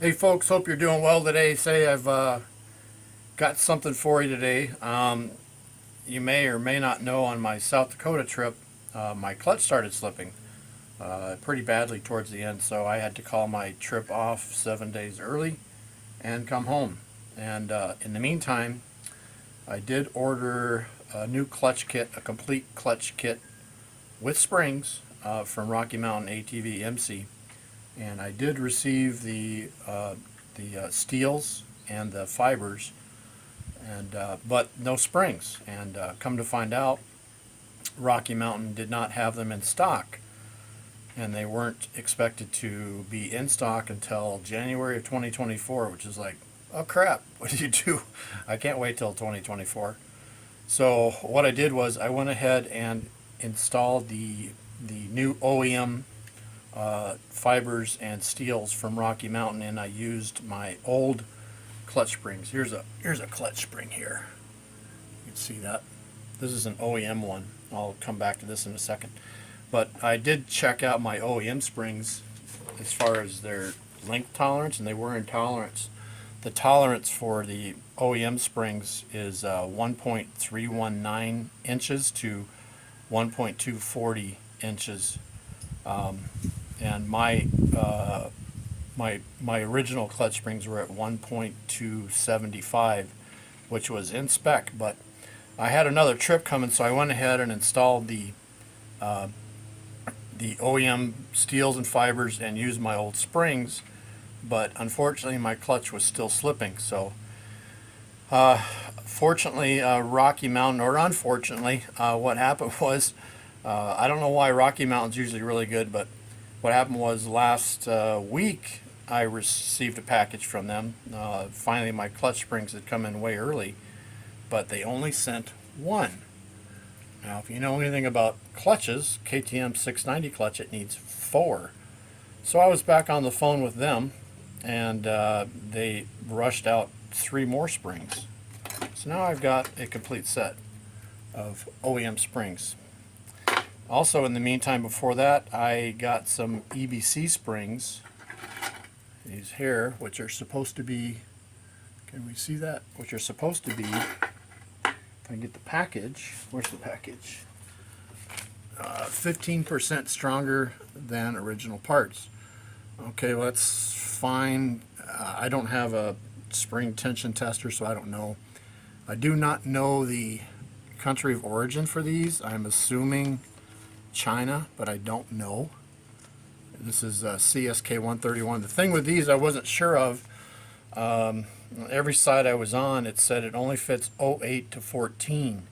Hey folks, hope you're doing well today. Say I've got something for you today. You may or may not know on my South Dakota trip, my clutch started slipping pretty badly towards the end, so I had to call my trip off 7 days early and come home. And in the meantime, I did order a new clutch kit, a complete clutch kit with springs from Rocky Mountain ATV MC. And I did receive the steels and the fibers, and but no springs. And come to find out, Rocky Mountain did not have them in stock, and they weren't expected to be in stock until January of 2024, which is like, oh crap, what do you do? I can't wait till 2024. So what I did was I went ahead and installed the new OEM fibers and steels from Rocky Mountain, and I used my old clutch springs. Here's a clutch spring here. You can see that. This is an OEM one. I'll come back to this in a second. But I did check out my OEM springs as far as their length tolerance, and they were in tolerance. The tolerance for the OEM springs is 1.319 inches to 1.240 inches. And my original clutch springs were at 1.275, which was in spec. But I had another trip coming, so I went ahead and installed the OEM steels and fibers and used my old springs. But unfortunately, my clutch was still slipping. So fortunately, Rocky Mountain, or unfortunately, what happened was, I don't know why Rocky Mountain's usually really good, but what happened was last week I received a package from them. Finally, my clutch springs had come in way early, but they only sent one. Now, if you know anything about clutches, KTM 690 clutch, it needs 4. So I was back on the phone with them, and they rushed out 3 more springs. So now I've got a complete set of OEM springs. Also, in the meantime, before that, I got some EBC springs, these here, which are supposed to be, can we see that? Which are supposed to be, if I can get the package, where's the package? 15% stronger than original parts. Okay, well, that's fine. I don't have a spring tension tester, so I don't know. I do not know the country of origin for these. I'm assuming China, but I don't know. This is CSK 131. The thing with these I wasn't sure of. Every site I was on, it said it only fits 08 to 14,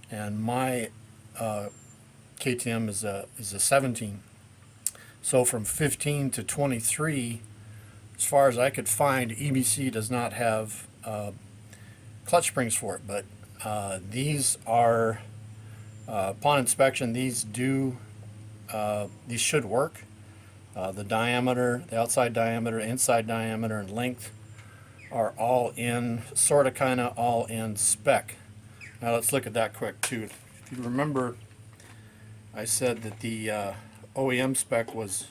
and my KTM is a 17. So from 15 to 23, as far as I could find, EBC does not have clutch springs for it, but these are, upon inspection, these should work. The diameter, the outside diameter, inside diameter, and length are all in, sort of, kind of all in spec. Now let's look at that quick too. If you remember, I said that the OEM spec was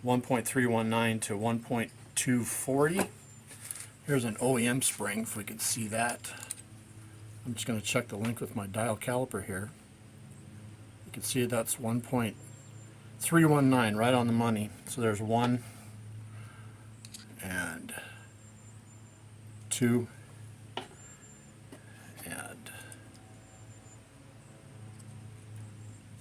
1.319 to 1.240. Here's an OEM spring, if we can see that. I'm just going to check the length with my dial caliper here. You can see that's 1.319, right on the money. So there's 1 and 2 and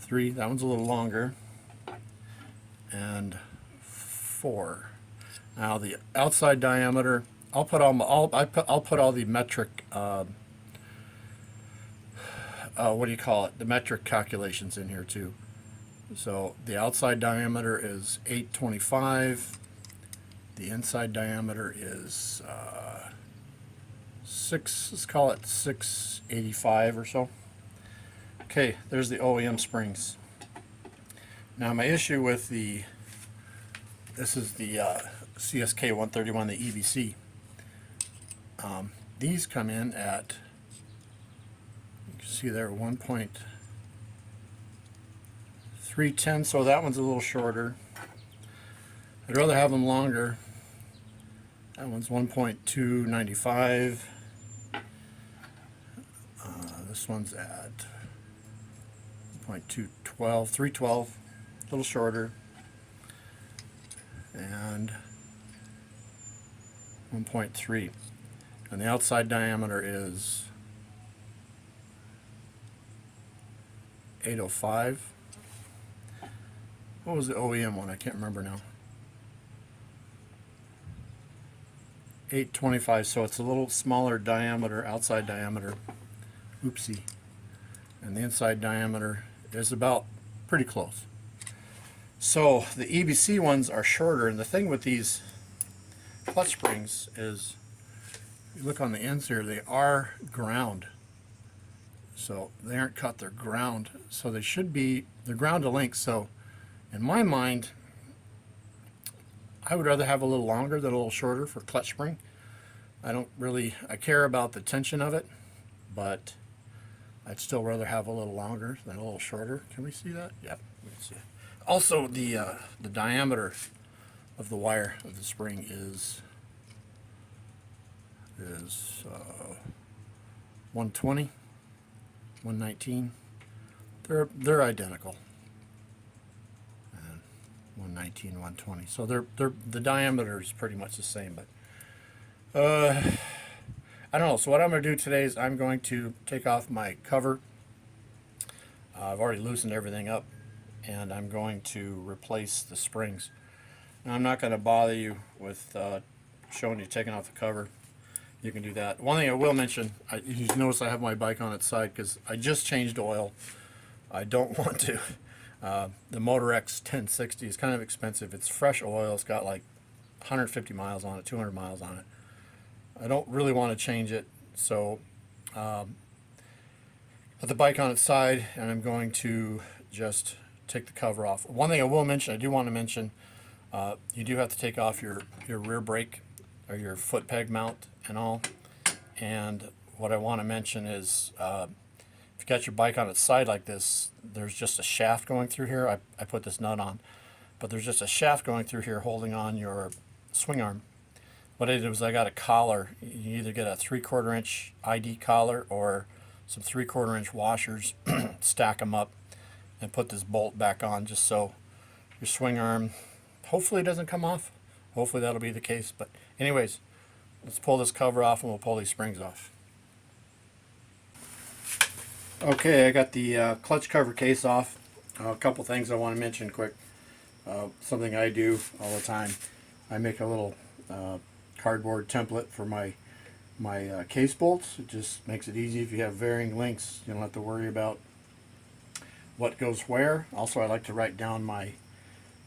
3. That one's a little longer. And 4. Now the outside diameter, I'll put all the metric what do you call it? The metric calculations in here too. So the outside diameter is 825. The inside diameter is 6. Let's call it 685 or so. Okay, there's the OEM springs. Now my issue with this is the CSK 131, the EBC. These come in at, you can see there, 1.310, so that one's a little shorter. I'd rather have them longer. That one's 1.295. This one's at 1.212, 312, a little shorter, and 1.3. And the outside diameter is 805. What was the OEM one? I can't remember now. 825, so it's a little smaller diameter, outside diameter. Oopsie. And the inside diameter is about pretty close. So the EBC ones are shorter, and the thing with these clutch springs is, if you look on the ends here, they are ground. So they aren't cut, they're ground. So they should be, they're ground to length. So in my mind, I would rather have a little longer than a little shorter for clutch spring. I care about the tension of it, but I'd still rather have a little longer than a little shorter. Can we see that? Yep, we can see it. Also, the diameter of the wire of the spring is 120, 119. They're identical. 119, 120. So the diameter is pretty much the same, but I don't know. So what I'm going to do today is I'm going to take off my cover. I've already loosened everything up, and I'm going to replace the springs. Now, I'm not going to bother you with showing you taking off the cover. You can do that. One thing I will mention, you notice I have my bike on its side because I just changed oil. I don't want to. The Motor X 1060 is kind of expensive. It's fresh oil. It's got like 150 miles on it, 200 miles on it. I don't really want to change it, so put the bike on its side, and I'm going to just take the cover off. One thing I will mention, I do want to mention, you do have to take off your rear brake or your foot peg mount and all. And what I want to mention is, if you got your bike on its side like this, there's just a shaft going through here. I put this nut on, but there's just a shaft going through here holding on your swing arm. What I did was I got a collar. You either get a 3/4 inch ID collar or some 3/4 inch washers, stack them up, and put this bolt back on just so your swing arm hopefully doesn't come off. Hopefully that'll be the case. But anyways, let's pull this cover off and we'll pull these springs off. Okay, I got the clutch cover case off. A couple things I want to mention quick. Something I do all the time. I make a little cardboard template for my case bolts. It just makes it easy. If you have varying lengths, you don't have to worry about what goes where. Also, I like to write down my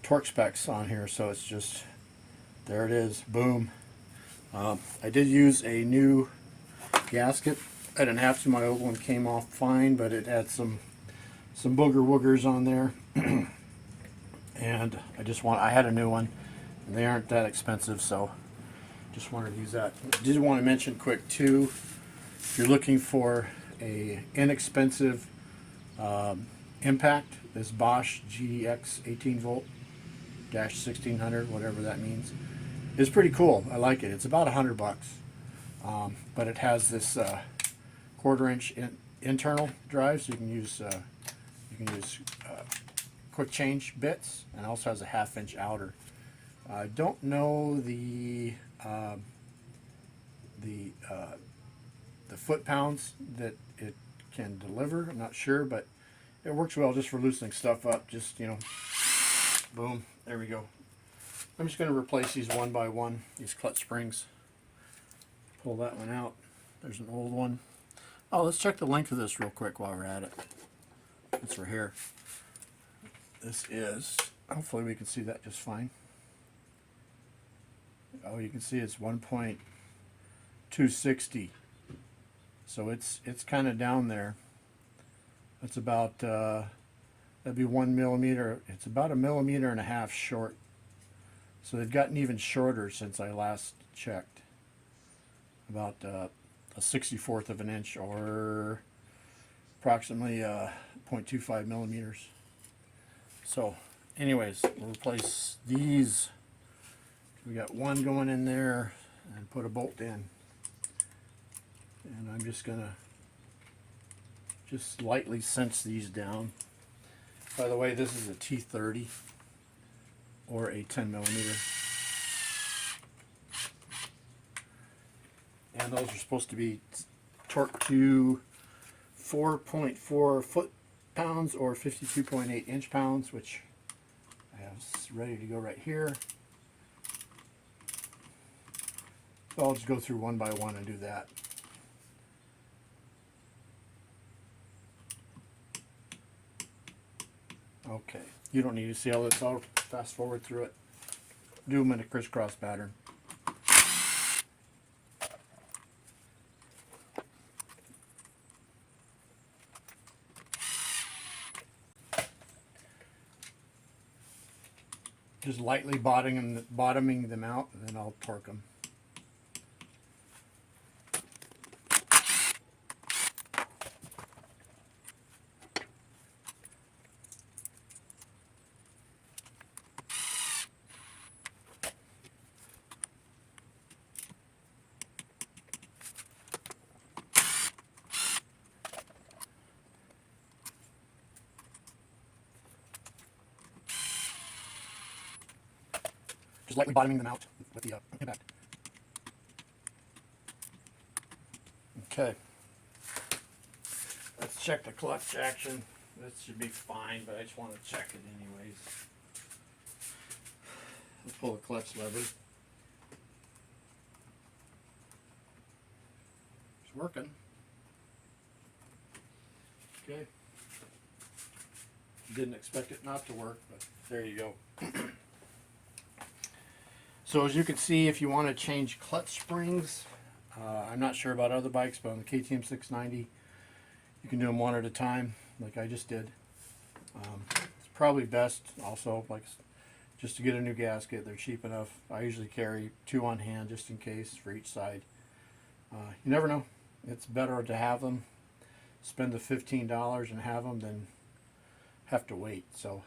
torque specs on here, so it's just, there it is, boom. I did use a new gasket. I didn't have to. My old one came off fine, but it had some booger woogers on there. And I had a new one, and they aren't that expensive, so just wanted to use that. I did want to mention quick too, if you're looking for a inexpensive impact, this Bosch GX 18 volt dash 1600, whatever that means, is pretty cool. I like it. It's about $100, but it has this 1/4 inch internal drive, so you can use quick change bits, and also has a 1/2 inch outer. I don't know the foot pounds that it can deliver. I'm not sure, but it works well just for loosening stuff up. Just, boom, there we go. I'm just going to replace these one by one, these clutch springs. Pull that one out. There's an old one. Oh, let's check the length of this real quick while we're at it. It's right here. This is, hopefully we can see that just fine. Oh, you can see it's 1.260. So it's kind of down there. It's about, that'd be 1 millimeter. It's about 1.5 millimeters short. So they've gotten even shorter since I last checked. About a 64th of an inch, or approximately 0.25 millimeters. So anyways, we'll replace these. We got one going in there, and put a bolt in. And I'm just gonna just lightly cinch these down. By the way, this is a T30 or a 10 millimeter. And those are supposed to be torqued to 4.4 foot-pounds or 52.8 inch-pounds, which I have ready to go right here. So I'll just go through one by one and do that. Okay, you don't need to see all this. I'll fast forward through it. Do them in a crisscross pattern. Just lightly bottoming them out, and then I'll torque them. Just lightly bottoming them out with the impact. Okay. Let's check the clutch action. This should be fine, but I just want to check it anyways. Let's pull the clutch lever. It's working. Okay. Didn't expect it not to work, but there you go. So as you can see, if you want to change clutch springs, I'm not sure about other bikes, but on the KTM 690, you can do them one at a time, like I just did. It's probably best also, like, just to get a new gasket. They're cheap enough. I usually carry 2 on hand just in case for each side. You never know. It's better to have them, spend the $15 and have them than have to wait. So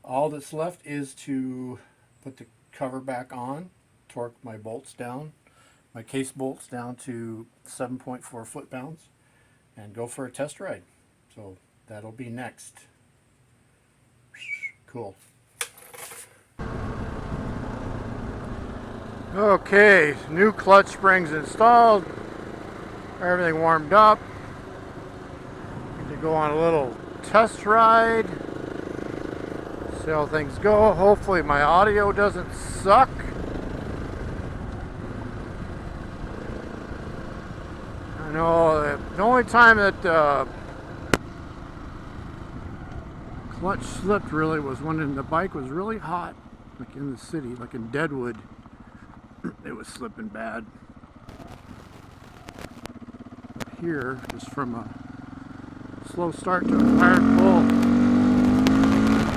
all that's left is to put the cover back on, torque my bolts down, my case bolts down to 7.4 foot-pounds, and go for a test ride. So that'll be next. Cool. Okay, new clutch springs installed, everything warmed up. Going to go on a little test ride. See how things go. Hopefully my audio doesn't suck. I know the only time that clutch slipped really was when the bike was really hot, like in the city, like in Deadwood. It was slipping bad. Here, just from a slow start to a hard pull.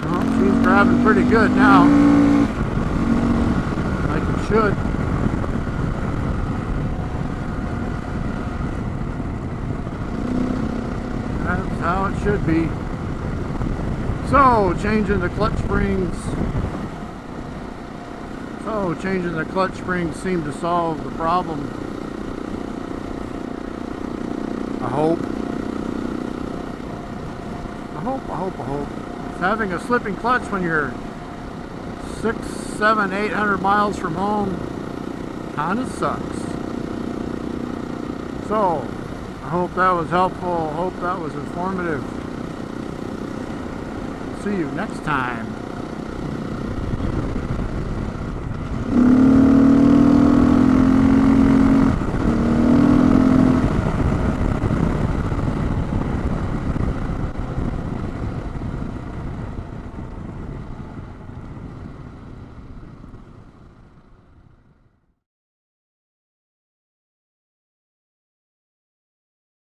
Well, she's driving pretty good now, like it should. That's how it should be. So, changing the clutch springs. Seemed to solve the problem. I hope. Having a slipping clutch when you're 600, 700, 800 miles from home kind of sucks. So, I hope that was helpful. I hope that was informative. See you next time.